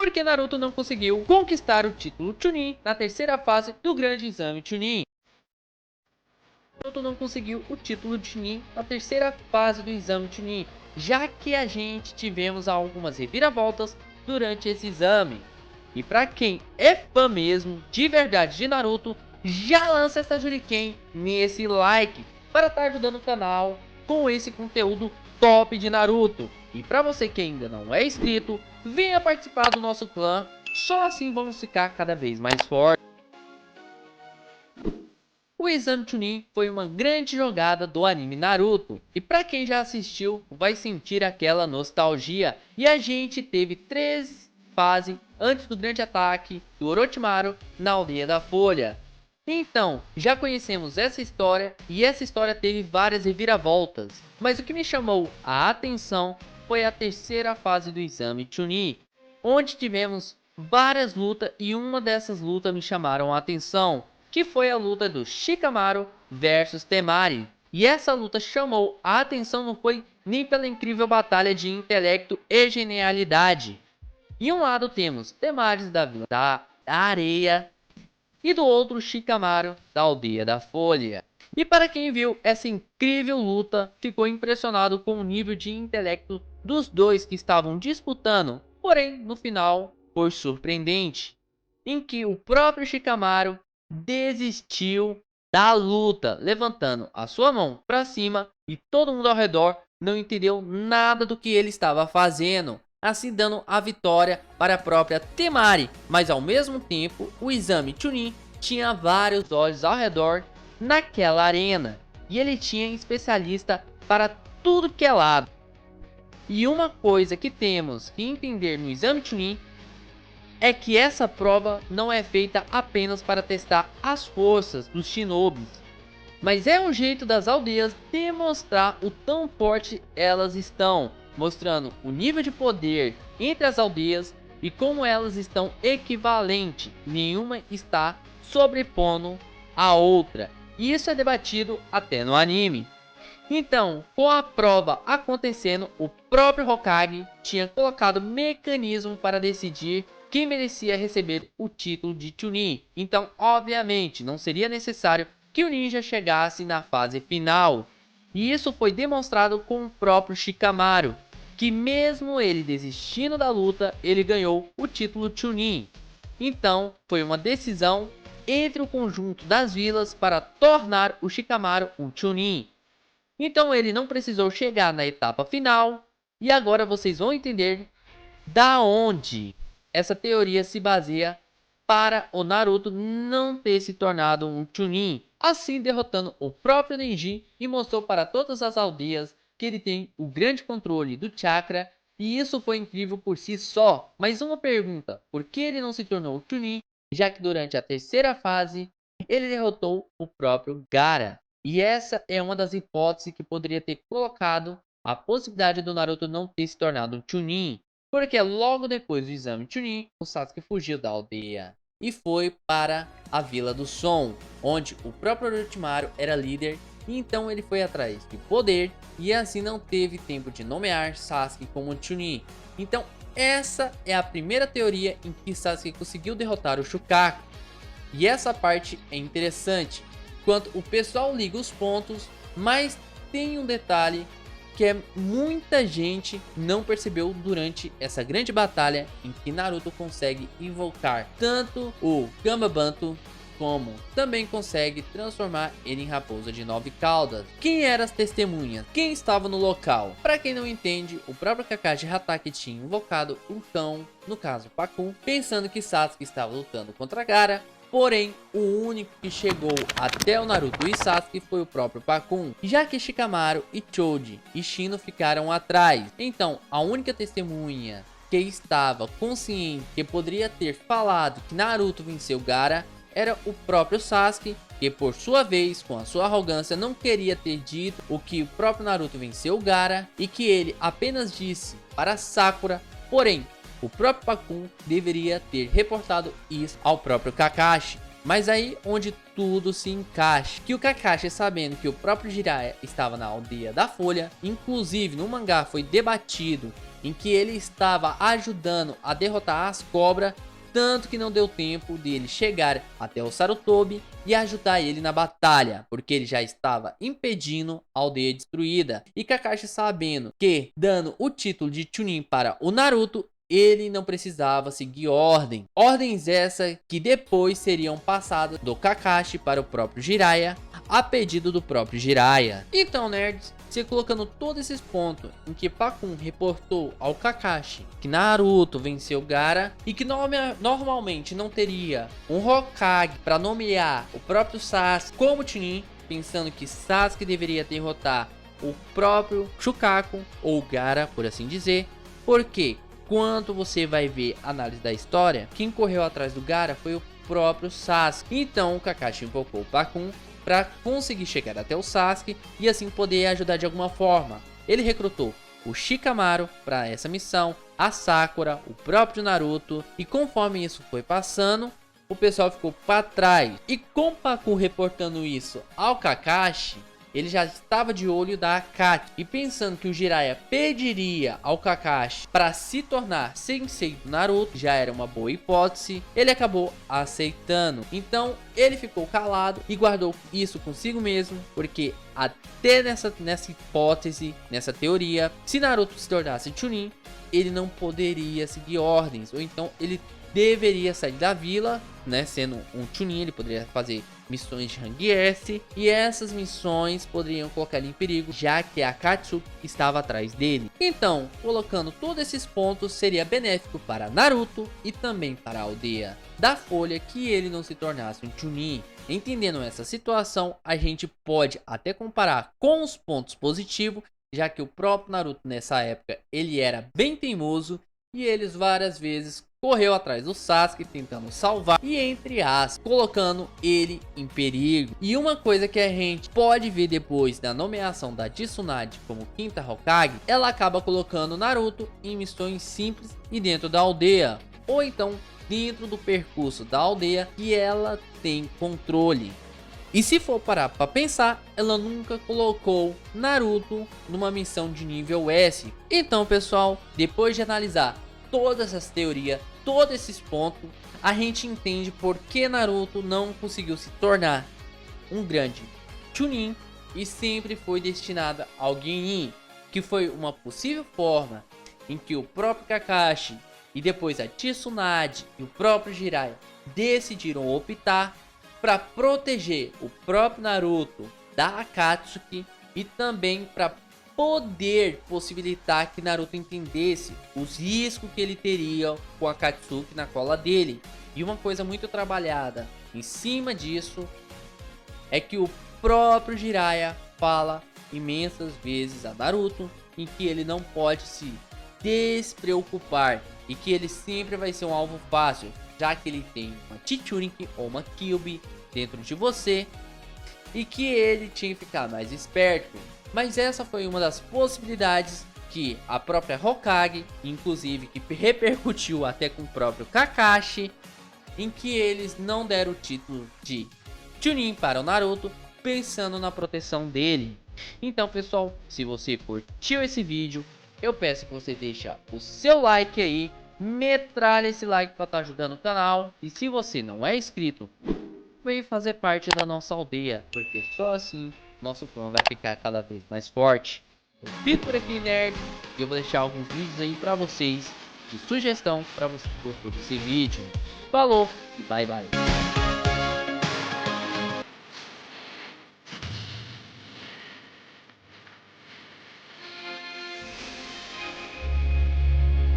porque Naruto não conseguiu conquistar o título Chunin na terceira fase do grande exame Chunin. Naruto não conseguiu o título de Chunin na terceira fase do exame Chunin, já que a gente tivemos algumas reviravoltas durante esse exame. E para quem é fã mesmo, de verdade, de Naruto, já lança essa Shuriken nesse like para estar ajudando o canal com esse conteúdo top de Naruto. E para você que ainda não é inscrito, venha participar do nosso clã, só assim vamos ficar cada vez mais fortes. O exame Chunin foi uma grande jogada do anime Naruto, e para quem já assistiu vai sentir aquela nostalgia. E a gente teve 3 fases antes do grande ataque do Orochimaru na Aldeia da Folha. Então, já conhecemos essa história e essa história teve várias reviravoltas, mas o que me chamou a atenção foi a terceira fase do exame Chunin, onde tivemos várias lutas e uma dessas lutas me chamaram a atenção, que foi a luta do Shikamaru versus Temari. E essa luta chamou a atenção não foi nem pela incrível batalha de intelecto e genialidade. De um lado temos Temari da Vila da Areia e do outro Shikamaru da Aldeia da Folha. E para quem viu essa incrível luta, ficou impressionado com o nível de intelecto dos dois que estavam disputando, porém no final foi surpreendente, em que o próprio Shikamaru desistiu da luta, levantando a sua mão para cima e todo mundo ao redor não entendeu nada do que ele estava fazendo, assim dando a vitória para a própria Temari. Mas ao mesmo tempo, o exame Chunin tinha vários olhos ao redor naquela arena, e ele tinha especialista para tudo que é lado. E uma coisa que temos que entender no exame Chunin é que essa prova não é feita apenas para testar as forças dos shinobis, mas é um jeito das aldeias demonstrar o tão forte elas estão, mostrando o nível de poder entre as aldeias e como elas estão equivalentes, nenhuma está sobrepondo a outra. E isso é debatido até no anime. Então, com a prova acontecendo, o próprio Hokage tinha colocado mecanismo para decidir quem merecia receber o título de Chunin. Então, obviamente, não seria necessário que o ninja chegasse na fase final. E isso foi demonstrado com o próprio Shikamaru, que mesmo ele desistindo da luta, ele ganhou o título Chunin. Então, foi uma decisão entre o conjunto das vilas para tornar o Shikamaru um Chunin. Então ele não precisou chegar na etapa final, e agora vocês vão entender da onde essa teoria se baseia para o Naruto não ter se tornado um Chunin, assim derrotando o próprio Neji, e mostrou para todas as aldeias que ele tem o grande controle do chakra, e isso foi incrível por si só. Mas uma pergunta, por que ele não se tornou Chunin, já que durante a terceira fase ele derrotou o próprio Gaara? E essa é uma das hipóteses que poderia ter colocado a possibilidade do Naruto não ter se tornado um Chunin, porque logo depois do exame Chunin, o Sasuke fugiu da aldeia e foi para a Vila do Som, onde o próprio Orochimaru era líder, e então ele foi atrás de poder e assim não teve tempo de nomear Sasuke como Chunin. Então essa é a primeira teoria em que Sasuke conseguiu derrotar o Shukaku, e essa parte é interessante, quanto o pessoal liga os pontos, mas tem um detalhe que muita gente não percebeu durante essa grande batalha em que Naruto consegue invocar tanto o Gamabanto como também consegue transformar ele em raposa de 9 caudas. Quem eram as testemunhas? Quem estava no local? Para quem não entende, o próprio Kakashi Hatake tinha invocado o cão, no caso Pakun, pensando que Sasuke estava lutando contra Gaara. Porém, o único que chegou até o Naruto e Sasuke foi o próprio Pakun, já que Shikamaru e Choji e Shino ficaram atrás. Então, a única testemunha que estava consciente que poderia ter falado que Naruto venceu Gaara era o próprio Sasuke, que por sua vez, com a sua arrogância, não queria ter dito o que o próprio Naruto venceu Gaara e que ele apenas disse para Sakura. Porém, o próprio Pakun deveria ter reportado isso ao próprio Kakashi. Mas aí onde tudo se encaixa, que o Kakashi, sabendo que o próprio Jiraiya estava na Aldeia da Folha, inclusive no mangá foi debatido em que ele estava ajudando a derrotar as cobras, tanto que não deu tempo dele chegar até o Sarutobi e ajudar ele na batalha, porque ele já estava impedindo a aldeia destruída. E Kakashi, sabendo que dando o título de Chunin para o Naruto, ele não precisava seguir ordens essas que depois seriam passadas do Kakashi para o próprio Jiraiya, a pedido do próprio Jiraiya. Então, nerds, se colocando todos esses pontos em que Pakun reportou ao Kakashi que Naruto venceu Gaara e que normalmente não teria um Hokage para nomear o próprio Sasuke como Chunin, pensando que Sasuke deveria derrotar o próprio Shukaku ou Gaara, por assim dizer, porque quando você vai ver a análise da história, quem correu atrás do Gaara foi o próprio Sasuke. Então o Kakashi invocou o Pakun para conseguir chegar até o Sasuke e assim poder ajudar de alguma forma. Ele recrutou o Shikamaru para essa missão, a Sakura, o próprio Naruto, e conforme isso foi passando, o pessoal ficou para trás. E com Pakun reportando isso ao Kakashi, ele já estava de olho da Akatsuki e pensando que o Jiraiya pediria ao Kakashi para se tornar sensei do Naruto, já era uma boa hipótese, ele acabou aceitando. Então ele ficou calado e guardou isso consigo mesmo, porque até nessa hipótese, nessa teoria, se Naruto se tornasse Chunin, ele não poderia seguir ordens, ou então ele deveria sair da vila, né? Sendo um Chunin, ele poderia fazer missões de Rank S, e essas missões poderiam colocar ele em perigo, já que a Akatsuki estava atrás dele. Então, colocando todos esses pontos, seria benéfico para Naruto e também para a aldeia da Folha que ele não se tornasse um Chunin. Entendendo essa situação, a gente pode até comparar com os pontos positivos, já que o próprio Naruto nessa época ele era bem teimoso e eles várias vezes correu atrás do Sasuke tentando salvar e, entre aspas, colocando ele em perigo. E uma coisa que a gente pode ver depois da nomeação da Tsunade como quinta Hokage, ela acaba colocando Naruto em missões simples e dentro da aldeia, ou então dentro do percurso da aldeia que ela tem controle. E se for parar pra pensar, ela nunca colocou Naruto numa missão de nível S. Então, pessoal, depois de analisar todas essas teorias, todos esses pontos, a gente entende por que Naruto não conseguiu se tornar um grande Chunin e sempre foi destinado ao Genin, que foi uma possível forma em que o próprio Kakashi e depois a Tsunade e o próprio Jiraiya decidiram optar para proteger o próprio Naruto da Akatsuki e também para poder possibilitar que Naruto entendesse os riscos que ele teria com a Akatsuki na cola dele. E uma coisa muito trabalhada em cima disso é que o próprio Jiraiya fala imensas vezes a Naruto em que ele não pode se despreocupar e que ele sempre vai ser um alvo fácil, já que ele tem uma Chichuriki ou uma Kyuubi dentro de você e que ele tinha que ficar mais esperto. Mas essa foi uma das possibilidades que a própria Hokage, inclusive que repercutiu até com o próprio Kakashi, em que eles não deram o título de Chunin para o Naruto, pensando na proteção dele. Então, pessoal, se você curtiu esse vídeo, eu peço que você deixe o seu like aí, metralha esse like para estar ajudando o canal. E se você não é inscrito, vem fazer parte da nossa aldeia, porque só assim nosso clã vai ficar cada vez mais forte. Eu fico por aqui, nerd, e eu vou deixar alguns vídeos aí para vocês de sugestão para você gostar desse vídeo. Falou, bye bye.